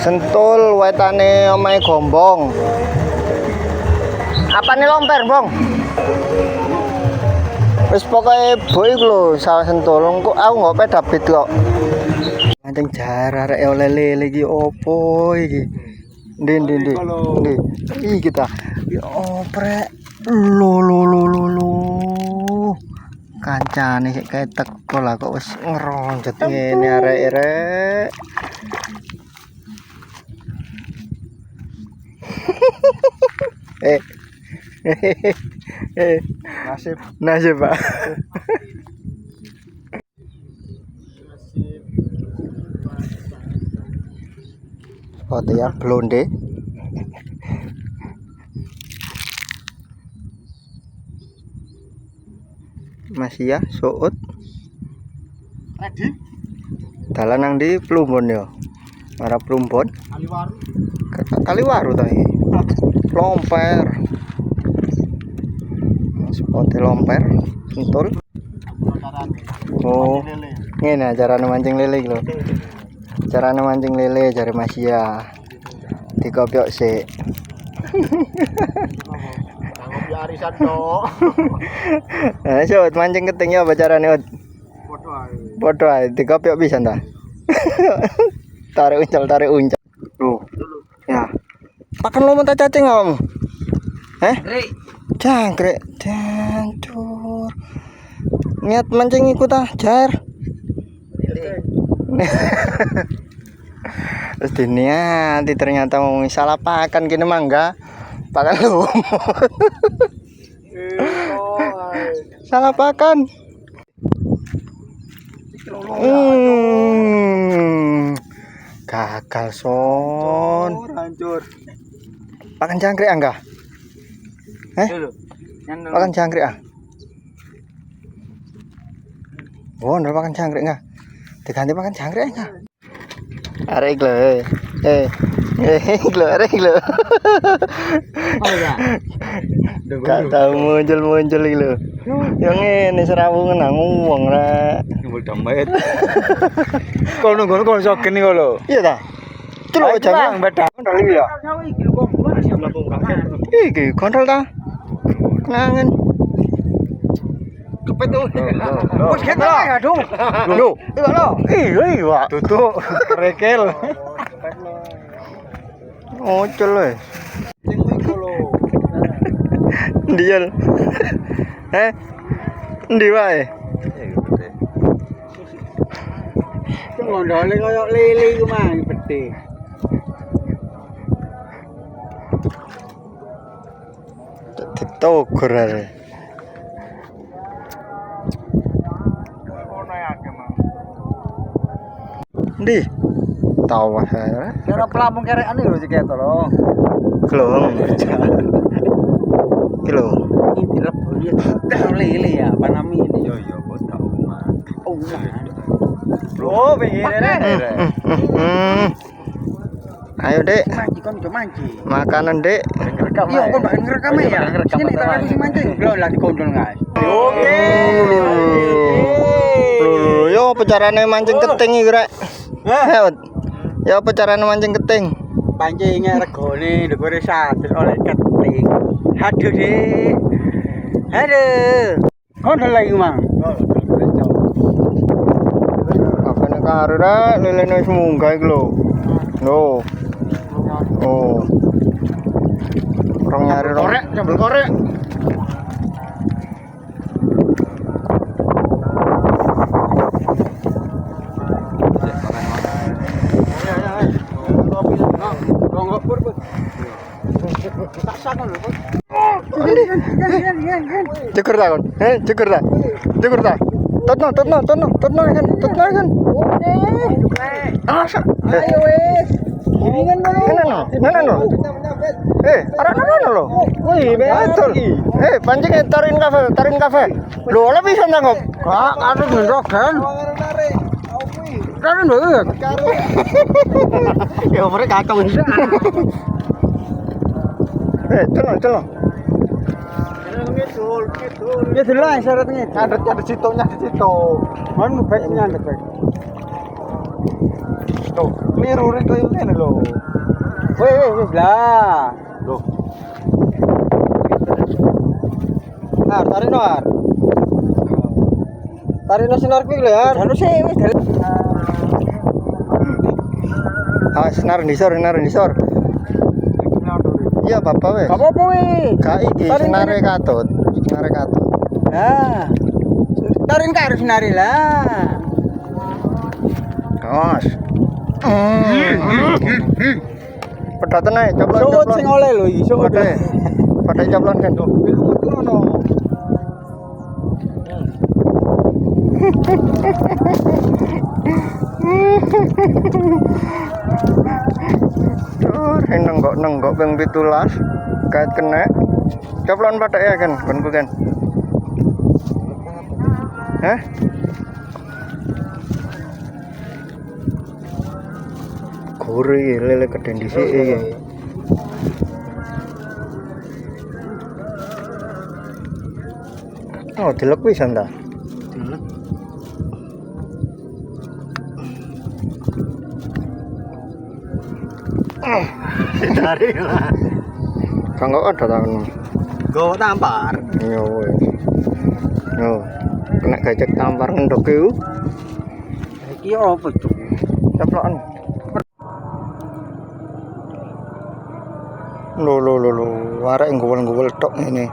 Sentul wetane omahe Gombong. Apa nih lomper, Bong? Wis pokoke boy iku lho, sawah Sentul. Kok aku nggak pedapit kok. Mancing jar arek oleh lele iki opo iki? Ndi. Iki kita. Ya oprek. Lo. Kancane sik kae teko lah kok wis ngeronjet ngene arek-arek. Nasib Pak. Foto ya blonde. Masih ya suut. Ready? Dalan nang di Plumbon ya. Arah Plumbon. Kaliwaru. Kaliwaru ta iki. Lomper. Spot lomper, sentul. Oh. Ngene carane mancing lele iki lho. Carane mancing lele jare Mas ya. Dikopiok sik. Ngopi arisan tok. Nah, Sud, mancing keting ya apa carane, Ud? Podho ae. Dikopiok pisan ta? Tarik uncal. Tuh. Ya. Pakan lo mentah cacing kamu. Jangkrik. Cancur. Niat mancing ikut ah, jar. Terus diniati ternyata mau salah pakan gini mangga. Pakan lu. Salah pakan. Gagal son. Hancur. Pakan jangkrik enggak? Pakan jangkrik ah. Oh, ndak pakan jangkrik enggak? Diganti pakan jangkrik enggak? Arek lho. Arek lho. Oh ya. Gak tau muncul iki lho. Yang ngene serawungan nang wong ra. Nyumbul dompet. Kalau nunggu kok iso geni kok lho. Iya ta? Celok jane beda. Kondol ya. Iki kondol ta? Kenangan. Kepet tuh. Wes ketok ya, Dong. Lho, iya. Tutuk rekel. Ocol wes. Ndial. Ndi wae? Ngondole koyo lele iku mang bedhe. Ditogor arek. Ndi? Tawas ae. Kira pelampung kerekan lho sik keto lho. Glong. Iki lho. Iki rebo ya tek lele ya, apa namine? Yo kok gak omah. Oh, pinggire. Ayo, Dek. Manci kon do manci. Makanan, Dek. Iya, kon mbak ngerekam ya. Sini tak kasih mancing. Lho, lah dikondol, guys. Oke. Yo, apa carane mancing keting iki, Rek? Ya apa carane mancing keting? Pancingnya regone ndukure 100 oleh keting. Aduh, Dik. Aduh. Kondol lagi, Mang. Apane karo, Rek? Lelene wis munggah iki lho. Lho. Oh. Rong nyari rong. Korek, jambel korek. Cukur ta kon? Cukur ta? Totno kan. Ayo wis. Giringan ngono. Arek ngono lho. Wih, betul. Pancing tarin kafe. Lho, ora bisa nangkep. Kak, karo ngendrogan. Karo nduk. Ya mereka kakak wis. Celok. Ya dulu syaratnya. Nyandet situ. Mohon baik nyandet baik. Tuh, keliru rek koyo ngene lho. Wis lah. Loh. Tarik Nar. Tarik no sinar kuwi lho, Har. Harus wis. Senar nisor. Iya, Bapak wes. Apa wis? Gak iki senare katut. Lah. Tarik karo sinare lah. Os. Pedoten ae, coba. Suut sing oleh lho iki, suut. Padahal coblon kan tuh. Ngono. Nenggok ping 17 kait kena. Coblon padha ya kan, bukan. Hah? Gurih lele kedhen dhisik iki. Oh, delok pisan ta. Dari lah. Kanggo ada ta ngono. Gowo tampar. Yo wis. Yo. Kena gajek tampar ngendok iku. Iki opo, Cuk? Ceplokan. Lho. Arek ngguwel-ngguwel tok ngene.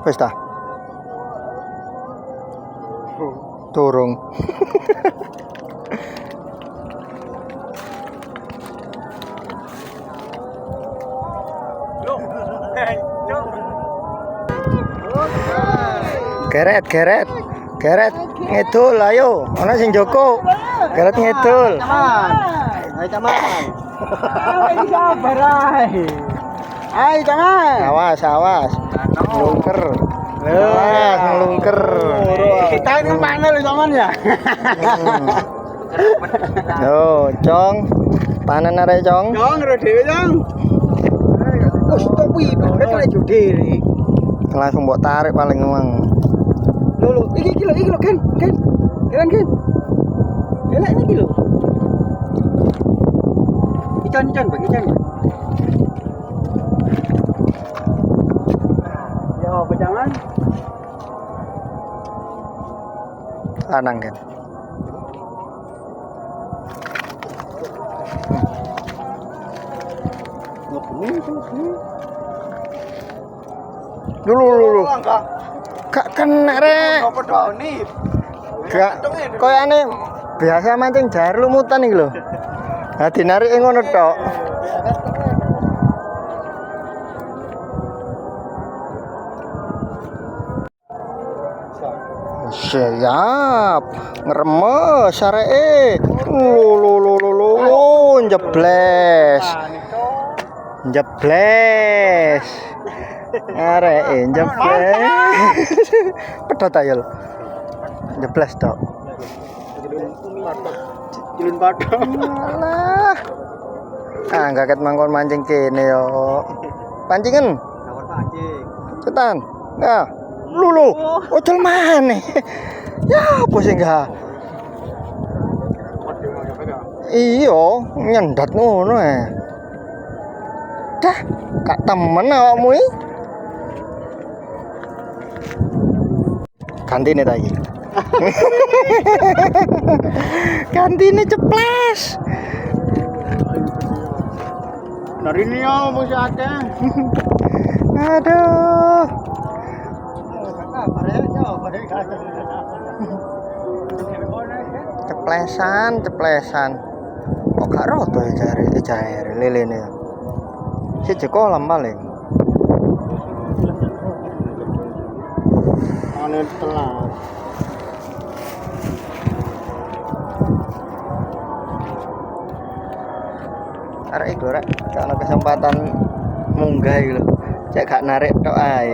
Wis ta? Turung. Geret. Ngedul ayo. Ana sing joko. Geret ngedul. Ayo caman. Ayo sabar ae. Ayo jangan. Awas. Ngelungker. Ngelungker. Kita ini mana lu jangan ya? Yo, Cong. Panen arek, Cong. Cong, ro dhewe, Cong. Stop iki, bet lek jodere. Langsung mbok tarik paling emang. Lho, iki lho, Ken. Jalan, Ken. Jalan iki lho. Ican, Bang, ican. Ya, jangan. Lanang kan. Dulu. Gak kena rek. Gak koyane biasa mancing jar lumutan iki lho. Ha dinarik ngono tok. Siap. Ngeremes areke. Lo jebles. Areke jebles. Pedot ayo. Jebles tok. Julun padha. Alah. Enggak ket mangkon mancing kene yo. Pancingan. Nawar pancing. Cetan. Ya. Lulu. Ojol maneh. Ya, apa sih enggak? Iya, nyendat ngono Dah, kak temen awakmu iki. Gantine ta iki. Gantine ceples. Narini yo mung akeh. Aduh. Ceplesan. Kok gak roto ya jare lelene. Siji kolam paling. Ane telat. Arek iku rek, kalau kesempatan munggah iki lho. Cek gak narik tok ae.